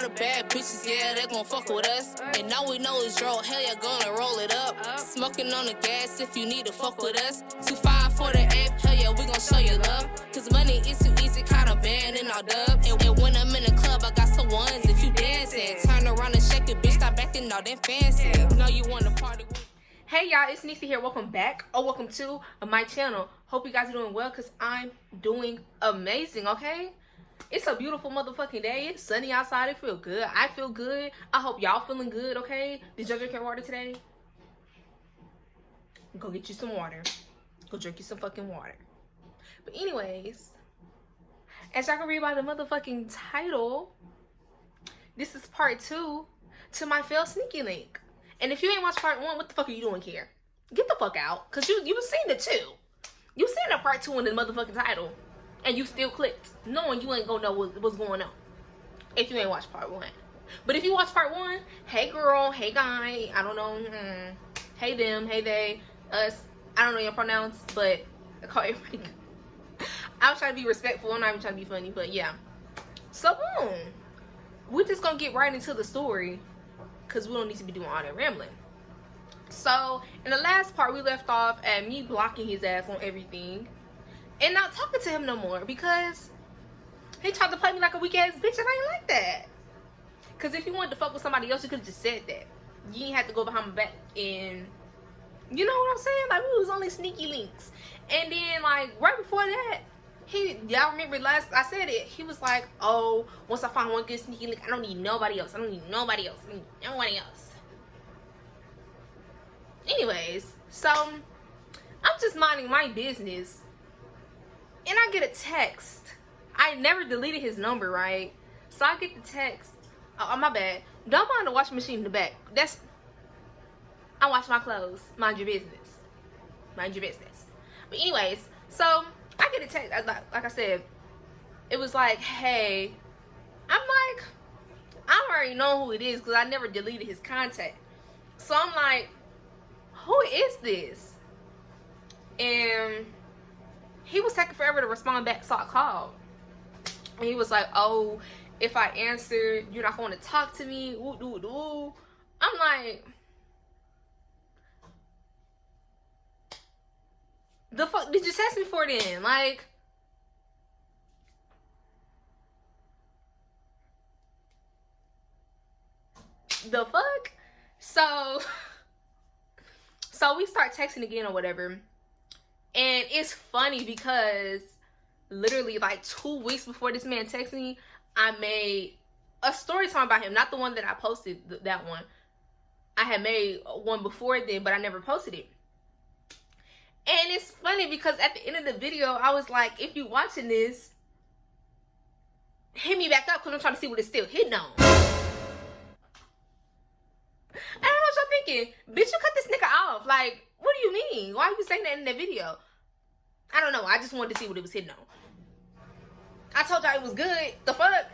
all the bad bitches, yeah, they gon' fuck with us. And now we know it's draw, hell yeah, gonna roll it up. Smoking on the gas if you need to fuck with us. 2-5 for the app, hell yeah, we gon' show you love. Cause money is too easy, kinda banned in our dub. And when I'm in the club, I got some ones if you dancing. Turn around and shake it, bitch, stop acting all that fancy. Know you wanna party with. Hey y'all, it's Nisi here. Welcome back, or welcome to my channel. Hope you guys are doing well, because I'm doing amazing, okay? It's a beautiful motherfucking day. It's sunny outside. It feels good. I feel good. I hope y'all feeling good, okay? Did y'all drink your water today? Go get you some water. Go drink you some fucking water. But anyways, as y'all can read by the motherfucking title, this is part 2 to my failed sneaky link. And if you ain't watched part 1, what the fuck are you doing here? Get the fuck out. Because you seen the 2. You seen the part 2 in the motherfucking title. And you still clicked, knowing you ain't gonna know what's going on. If you ain't watched part 1. But if you watched part 1, hey girl, hey guy, I don't know. Hey them, hey they, us. I don't know your pronouns, but I call everybody. I was trying to be respectful. I'm not even trying to be funny, but yeah. So boom. We're just gonna get right into the story, because we don't need to be doing all that rambling. So, in the last part, we left off at me blocking his ass on everything. And not talking to him no more, because he tried to play me like a weak ass bitch, and I ain't like that. Because if you wanted to fuck with somebody else, you could have just said that. You ain't have to go behind my back and... You know what I'm saying? Like, we was only sneaky links. And then, like, right before that, y'all remember last I said it, he was like, oh, once I find one good sneaky link, I don't need nobody else. I don't need nobody else. I don't need nobody else. Anyways, so I'm just minding my business, and I get a text. I never deleted his number, right? So I get the text. Oh, my bad. Don't mind the washing machine in the back. I wash my clothes. Mind your business. Mind your business. But anyways, so I get a text. Like I said, it was like, hey. I'm like, I already know who it is, because I never deleted his contact. So I'm like, who is this? And he was taking forever to respond back, so I called. And he was like, oh, if I answer, you're not going to talk to me. Ooh, ooh, ooh. I'm like, the fuck did you text me for then? Like, the fuck? So we start texting again or whatever. And it's funny because literally like 2 weeks before this man texted me, I made a story time about him. Not the one that I posted, that one. I had made one before then, but I never posted it. And it's funny because at the end of the video, I was like, if you watching this, hit me back up, because I'm trying to see what it's still hitting on. I don't know what y'all thinking. Bitch, you cut this nigga off. Like, what do you mean? Why are you saying that in that video? I don't know. I just wanted to see what it was hitting on. I told y'all it was good. The fuck?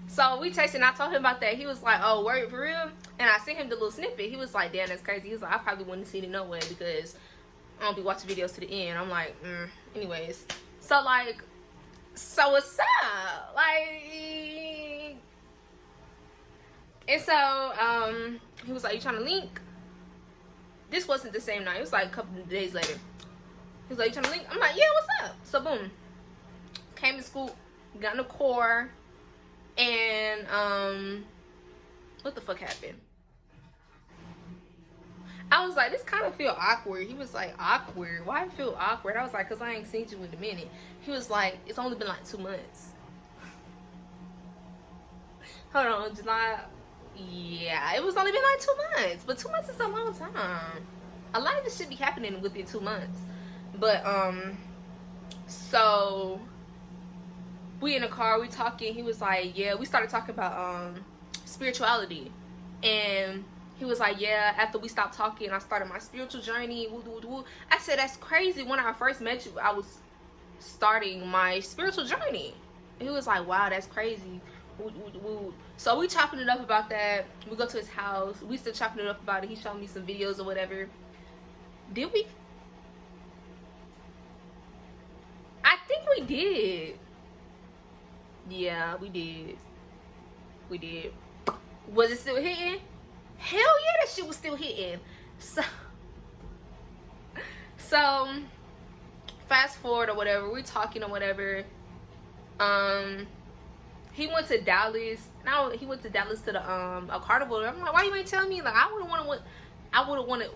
So we texted, and I told him about that. He was like, oh, word, for real? And I sent him the little snippet. He was like, damn, that's crazy. He was like, I probably wouldn't have seen it no way, because I don't be watching videos to the end. I'm like, anyways. So, like, so what's up? Like, and so, he was like, you trying to link? This wasn't the same night. It was like a couple of days later. He was like, you trying to link? I'm like, yeah, what's up? So, boom. Came to school, got in the car, and, what the fuck happened? I was like, this kind of feel awkward. He was like, awkward? Why I feel awkward? I was like, because I ain't seen you in a minute. He was like, it's only been like 2 months. Hold on, July. Yeah, it was only been like 2 months. But 2 months is a long time. A lot of this should be happening within 2 months. But, so we in the car, we talking. He was like, yeah, we started talking about, spirituality. And he was like, yeah, after we stopped talking, I started my spiritual journey. Woo, woo, woo. I said, that's crazy. When I first met you, I was starting my spiritual journey. And he was like, wow, that's crazy. Woo, woo, woo. So we chopping it up about that. We go to his house. We still chopping it up about it. He showed me some videos or whatever. Did we? I think we did. Yeah, we did. We did. Was it still hitting? Hell yeah, that shit was still hitting. So fast forward or whatever, we're talking or whatever. He went to Dallas. Now he went to Dallas to the a carnival. I'm like, why you ain't telling me? Like, I would have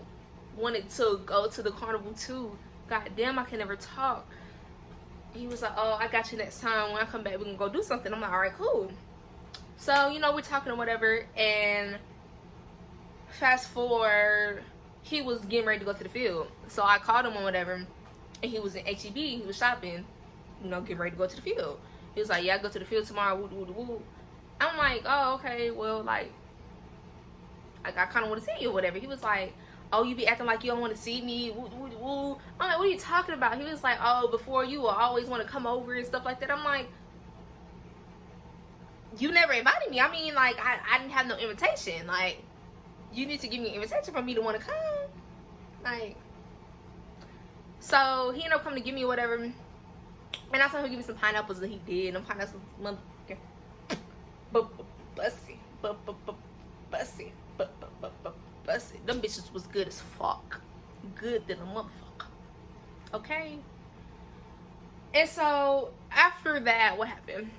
wanted to go to the carnival too. God damn, I can never talk. He was like, oh, I got you next time. When I come back, we can go do something. I'm like, all right, cool. So, you know, we're talking or whatever, and fast forward, he was getting ready to go to the field. So I called him or whatever, and he was in HEB. He was shopping, you know, getting ready to go to the field. He was like, yeah, I go to the field tomorrow. Woo, woo, woo. I'm like, oh, okay, well, like I kind of want to see you or whatever. He was like, oh, you be acting like you don't want to see me. Woo, woo, woo. I'm like, what are you talking about? He was like, oh, before you will always want to come over and stuff like that. I'm like, you never invited me. I mean, like, I didn't have no invitation. Like, you need to give me an invitation for me to want to come. Like, so he ended up coming to give me whatever. And I told him to give me some pineapples, and he did. Them pineapples, motherfucker, bussy, bussy, bussy. Them bitches was good as fuck. Good than a motherfucker. Okay? And so, after that, what happened?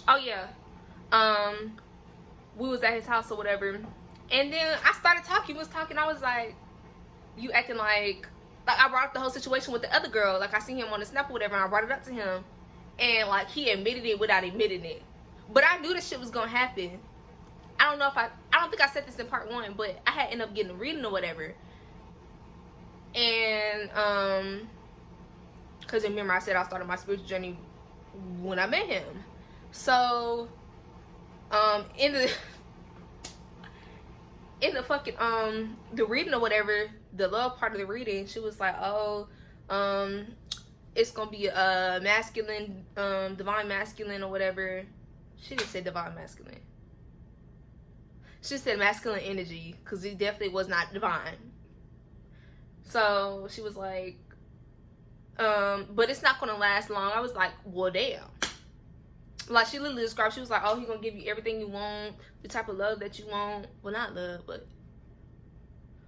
Oh, yeah. We was at his house or whatever. And then I started talking. We was talking. I was like, you acting like I brought up the whole situation with the other girl. Like, I seen him on the snap or whatever, and I brought it up to him. And, like, he admitted it without admitting it. But I knew this shit was gonna happen. I don't know if I don't think I said this in part 1, but I had ended up getting a reading or whatever. And, because remember I said I started my spiritual journey when I met him. So, in the fucking, the reading or whatever, the love part of the reading, she was like, oh, it's gonna be a masculine, divine masculine or whatever. She didn't say divine masculine. She said masculine energy, because he definitely was not divine. So, she was like, but it's not gonna last long. I was like, well, damn. Like, she literally described, she was like, oh, he's gonna give you everything you want, the type of love that you want. Well, not love, but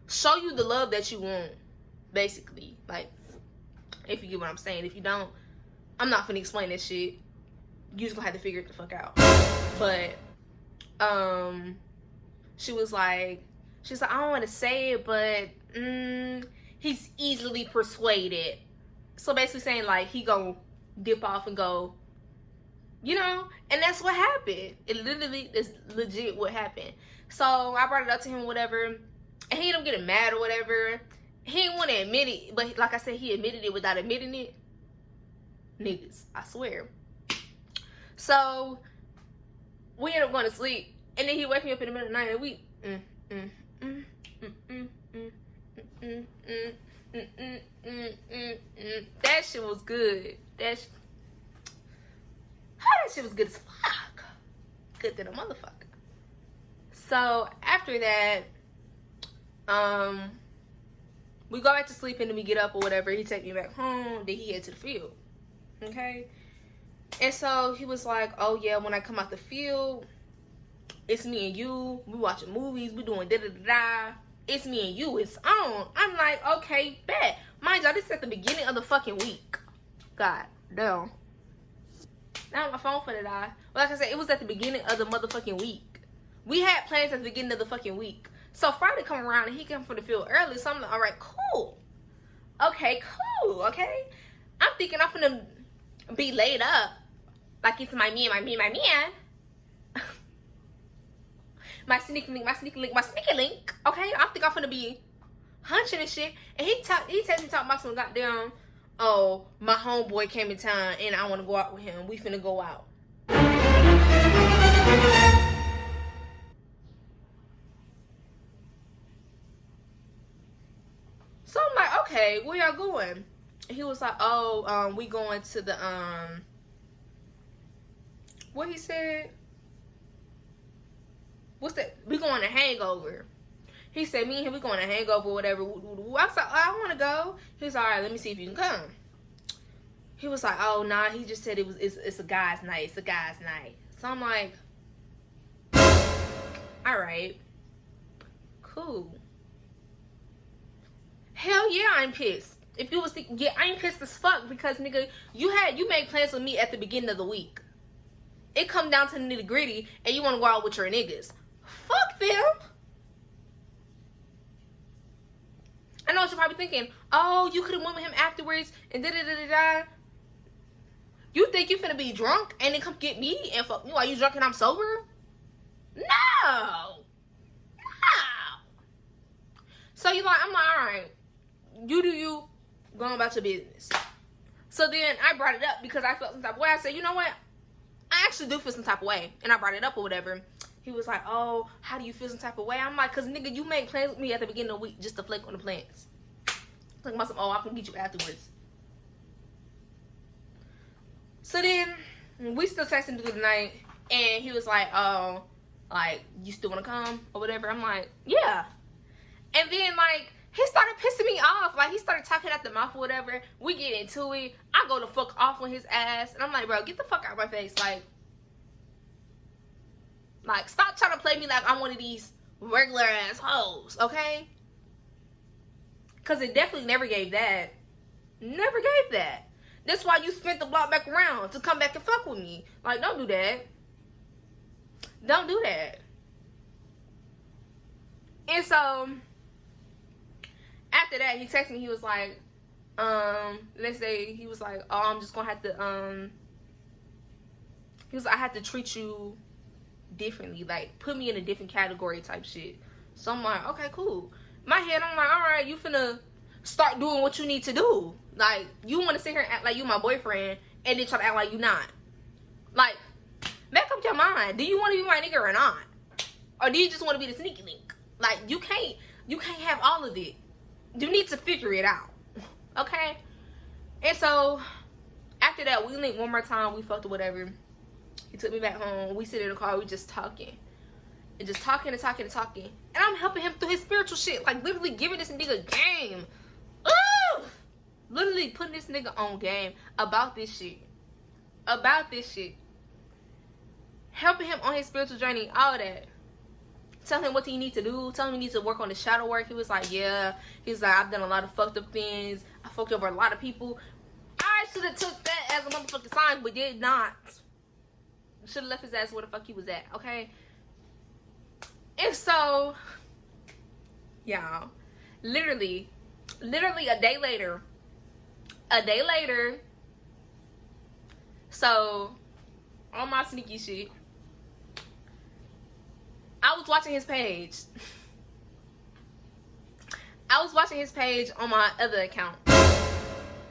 show you the love that you want, basically. Like, if you get what I'm saying. If you don't, I'm not finna explain this shit. You just gonna have to figure it the fuck out. But, she was like, I don't want to say it, but, he's easily persuaded. So, basically saying, like, he gonna dip off and go, you know, and that's what happened. It literally is legit what happened. So I brought it up to him or whatever, and he ended up getting mad or whatever. He didn't want to admit it, but like I said, he admitted it without admitting it. Niggas, I swear. So we ended up going to sleep, and then he woke me up in the middle of the night, and that shit was good. That shit was good as fuck. Good than a motherfucker. So after that, we go back to sleep, and then we get up or whatever. He take me back home. Then he head to the field. Okay. And so he was like, oh yeah, when I come out the field, it's me and you. We watching movies. We doing da da da da. It's me and you. It's on. I'm like, okay, bet. Mind y'all, this is at the beginning of the fucking week. God damn. Now my phone for the die. Well, like I said, it was at the beginning of the motherfucking week. We had plans at the beginning of the fucking week. So Friday come around and he came from the field early. So I'm like, all right, cool. Okay, cool. Okay. I'm thinking I'm gonna be laid up like it's my man. my sneaky link. Okay, I'm thinking I'm gonna be hunching and shit. And he texted me talking about some goddamn, oh, my homeboy came in town and I want to go out with him. We finna go out. So I'm like, okay, where y'all going? And he was like, oh, we going to the, what he said? What's that? We going to Hangover. He said, me and him, we going to Hangover or whatever. I was like, oh, I want to go. He was like, all right, let me see if you can come. he was like, oh, nah, he just said it's a guy's night. It's a guy's night. So I'm like, all right, cool. Hell yeah, I'm pissed. If you was thinking, yeah, I'm pissed as fuck because, nigga, you made plans with me at the beginning of the week. It come down to the nitty gritty and you want to go out with your niggas. Fuck them. I know what you're probably thinking. Oh, you could have went with him afterwards and da-da-da-da-da. You think you finna be drunk and then come get me and fuck me while you drunk and I'm sober? No. So I'm like, alright. You do you. Going about your business. So then I brought it up because I felt some type of way. I said, you know what? I actually do feel some type of way. And I brought it up or whatever. He was like, oh, how do you feel some type of way? I'm like, because, nigga, you made plans with me at the beginning of the week just to flake on the plans. Like, myself, oh, I can get you afterwards. So then, we still texting through the night. And he was like, oh, like, you still want to come or whatever? I'm like, yeah. And then, like, he started pissing me off. Like, he started talking at the mouth or whatever. We get into it. I go the fuck off on his ass. And I'm like, bro, get the fuck out of my face. Like, stop trying to play me like I'm one of these regular ass hoes, okay? Because it definitely never gave that. Never gave that. That's why you spent the block back around to come back and fuck with me. Like, don't do that. Don't do that. And so, after that, he texted me. He was like, let's say, he was like, oh, I'm just going to have to, he was like, I have to treat you differently, like put me in a different category type shit. So I'm like, okay, cool. My head, I'm like, all right, you finna start doing what you need to do. Like, you want to sit here and act like you my boyfriend and then try to act like you not. Like, make up your mind. Do you want to be my nigga or not? Or do you just want to be the sneaky link? Like, you can't have all of it. You need to figure it out. Okay? And so after that, we linked one more time, we fucked or whatever. He took me back home. We sit in the car. We just talking. And just talking and talking and talking. And I'm helping him through his spiritual shit. Like, literally giving this nigga game. Ooh! Literally putting this nigga on game about this shit. About this shit. Helping him on his spiritual journey. All that. Tell him what he needs to do. Tell him he needs to work on the shadow work. He was like, yeah. He's like, I've done a lot of fucked up things. I fucked over a lot of people. I should have took that as a motherfucking sign, but did not. Should have left his ass where the fuck he was at, okay? And so, y'all, literally a day later, so, on my sneaky shit, I was watching his page. I was watching his page on my other account,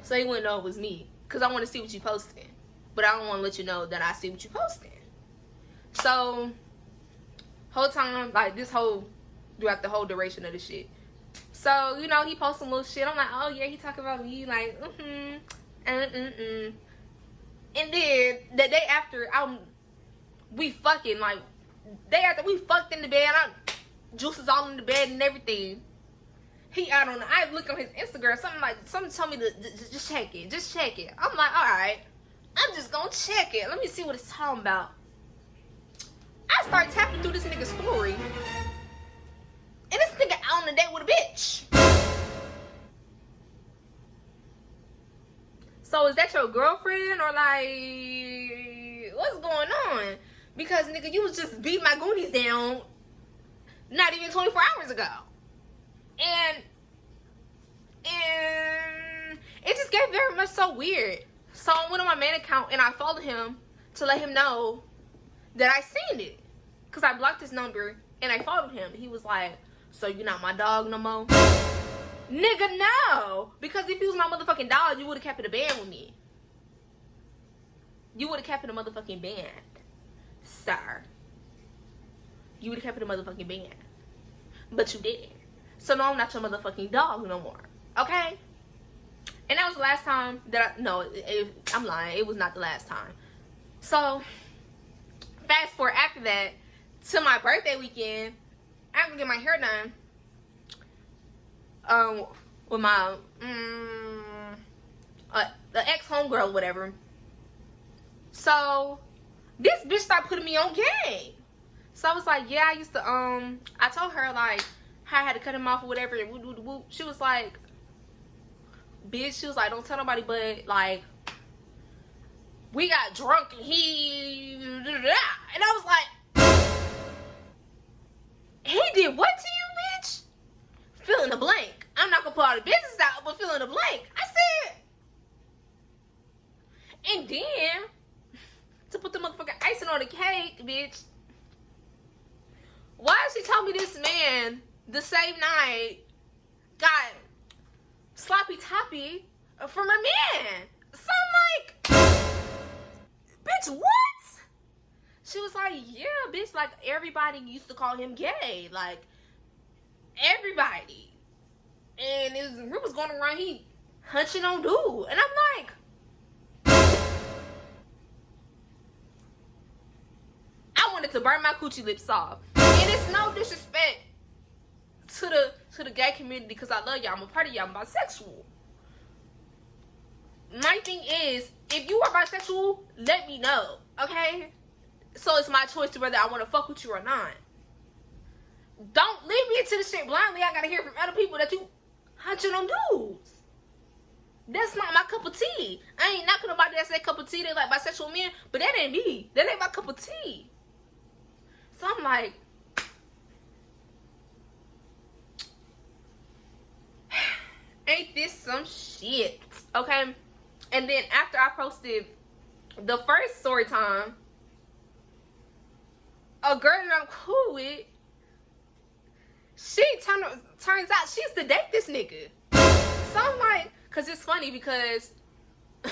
so he wouldn't know it was me, because I want to see what you posted. But I don't want to let you know that I see what you posting. So, whole time, like, throughout the whole duration of the shit. So, you know, he posts some little shit. I'm like, oh, yeah, he talking about me. Like, And then, the day after, we fucking, like, day after we fucked in the bed. Juices all in the bed and everything. He out on I look on his Instagram. Something told me to just check it. Just check it. I'm like, all right. I'm just gonna check it. Let me see what it's talking about. I start tapping through this nigga's story. And this nigga out on a date with a bitch. So is that your girlfriend or like what's going on? Because nigga, you was just beating my goonies down not even 24 hours ago. And it just got very much so weird. So I went on my main account and I followed him to let him know that I seen it. Because I blocked his number and I followed him. He was like, so you're not my dog no more? Nigga, no. Because if he was my motherfucking dog, you would have kept it a band with me. You would have kept it a motherfucking band. Sir. You would have kept it a motherfucking band. But you didn't. So no, I'm not your motherfucking dog no more. Okay? And that was the last time that I'm lying. It was not the last time. So, fast forward after that to my birthday weekend. I'm gonna get my hair done. With my, the ex-homegirl or whatever. So, this bitch started putting me on game. So I was like, yeah, I used to, I told her, like, how I had to cut him off or whatever, and whoop, whoop, whoop. She was like, bitch, she was like, don't tell nobody, but, like, we got drunk and he, and I was like, he did what to you, bitch? Fill in the blank. I'm not gonna put all the business out, but fill in the blank. I said, and then, to put the motherfucking icing on the cake, bitch, why she told me this man, the same night, got sloppy toppy from her man? So I'm like, bitch, what? She was like, yeah, bitch, like, everybody used to call him gay. Like, everybody. And it was going around, he hunching on dude. And I'm like, I wanted to burn my coochie lips off. And it's no disrespect to the gay community, because I love y'all. I'm a part of y'all. I'm bisexual. My thing is, if you are bisexual, let me know, okay? So it's my choice to whether I want to fuck with you or not. Don't leave me into this shit blindly. I gotta hear from other people that you hunching on dudes. That's not my cup of tea. I ain't knocking nobody that say cup of tea. They like bisexual men, but that ain't me. That ain't my cup of tea. So I'm like, ain't this some shit? Okay. And then after I posted the first story time, a girl that I'm cool with, she turns out she used to date this nigga. So I'm like, cause it's funny because the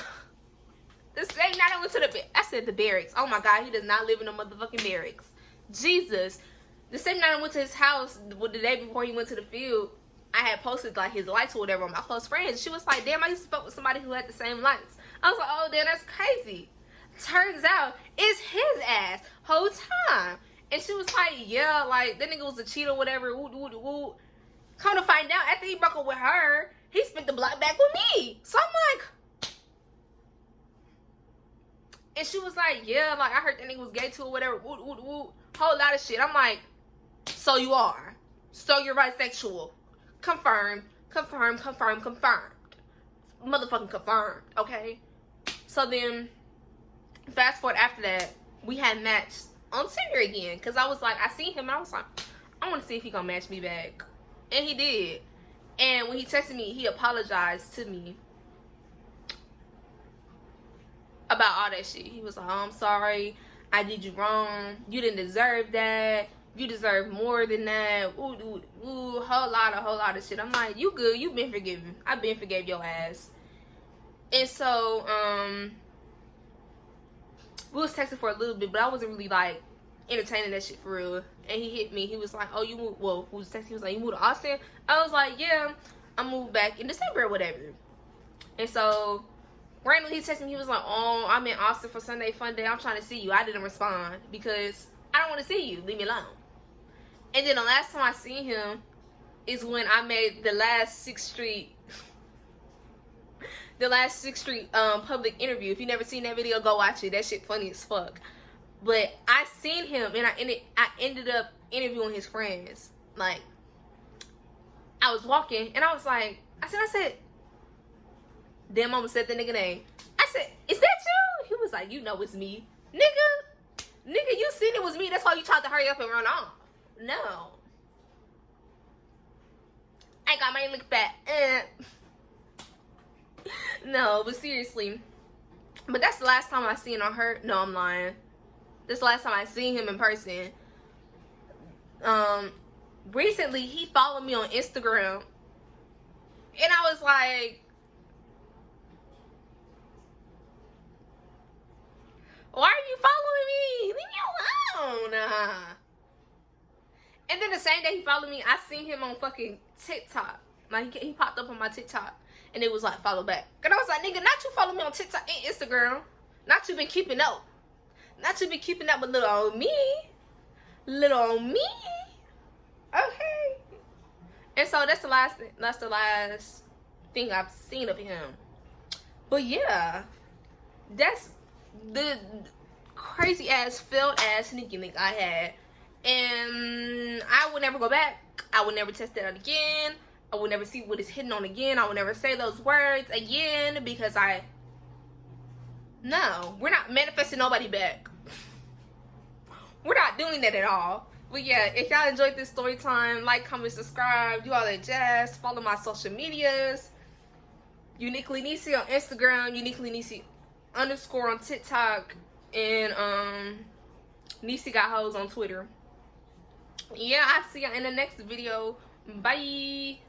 same night I went to the barracks. Oh my God, he does not live in a motherfucking barracks. Jesus. The same night I went to his house, the day before he went to the field, I had posted like his lights or whatever on my close friends. She was like, damn, I used to fuck with somebody who had the same lights. I was like, oh damn, that's crazy. Turns out it's his ass whole time. And she was like, yeah, like that nigga was a cheater or whatever. Woo, woo, woo. Come to find out, after he broke up with her, he spent the block back with me. So I'm like, and she was like, yeah, like I heard that nigga was gay too or whatever. Woo, woo, woo. Whole lot of shit. I'm like, so you are. So you're bisexual. Confirmed. Confirmed. Confirmed. Confirmed. Motherfucking confirmed. Okay? So then, fast forward after that, we had matched on Tinder again. Because I was like, I seen him and I was like, I want to see if he gonna match me back. And he did. And when he texted me, he apologized to me about all that shit. He was like, oh, I'm sorry. I did you wrong. You didn't deserve that. You deserve more than that. Ooh, ooh, ooh, whole lot of shit. I'm like, you good. You been forgiven. I been forgave your ass. And so, we was texting for a little bit, but I wasn't really like entertaining that shit for real. And he hit me. He was like, oh, you moved, well, who was texting? He was like, you moved to Austin? I was like, yeah, I moved back in December or whatever. And so, randomly he texted me. He was like, oh, I'm in Austin for Sunday Fun Day. I'm trying to see you. I didn't respond because I don't want to see you. Leave me alone. And then the last time I seen him is when I made the last 6th Street public interview. If you never seen that video, go watch it. That shit funny as fuck. But I seen him and I ended up interviewing his friends. Like, I was walking and I was like, I said, damn, mama said the nigga name. I said, is that you? He was like, you know it's me. Nigga, you seen it was me. That's why you tried to hurry up and run off. No. I got my lick back. No, but seriously. But that's the last time I seen or heard. No, I'm lying. That's the last time I seen him in person. Recently, he followed me on Instagram. And I was like, why are you following me? Leave me alone. And then the same day he followed me, I seen him on fucking TikTok. Like, he popped up on my TikTok. And it was like, follow back. And I was like, nigga, not you follow me on TikTok and Instagram. Not you been keeping up. Not you been keeping up with little old me. Little old me. Okay. And so that's the last thing I've seen of him. But yeah, that's the crazy ass failed ass sneaky link I had. And I would never go back. I would never test it out again. I would never see what it's hitting on again. I would never say those words again because no, we're not manifesting nobody back. We're not doing that at all. But yeah, if y'all enjoyed this story time, like, comment, subscribe, do all that jazz. Follow my social medias. Uniquely Nisi on Instagram, Uniquely Nisi _ on TikTok, and Nisi got Heaux on Twitter. Yeah, I'll see y'all in the next video. Bye.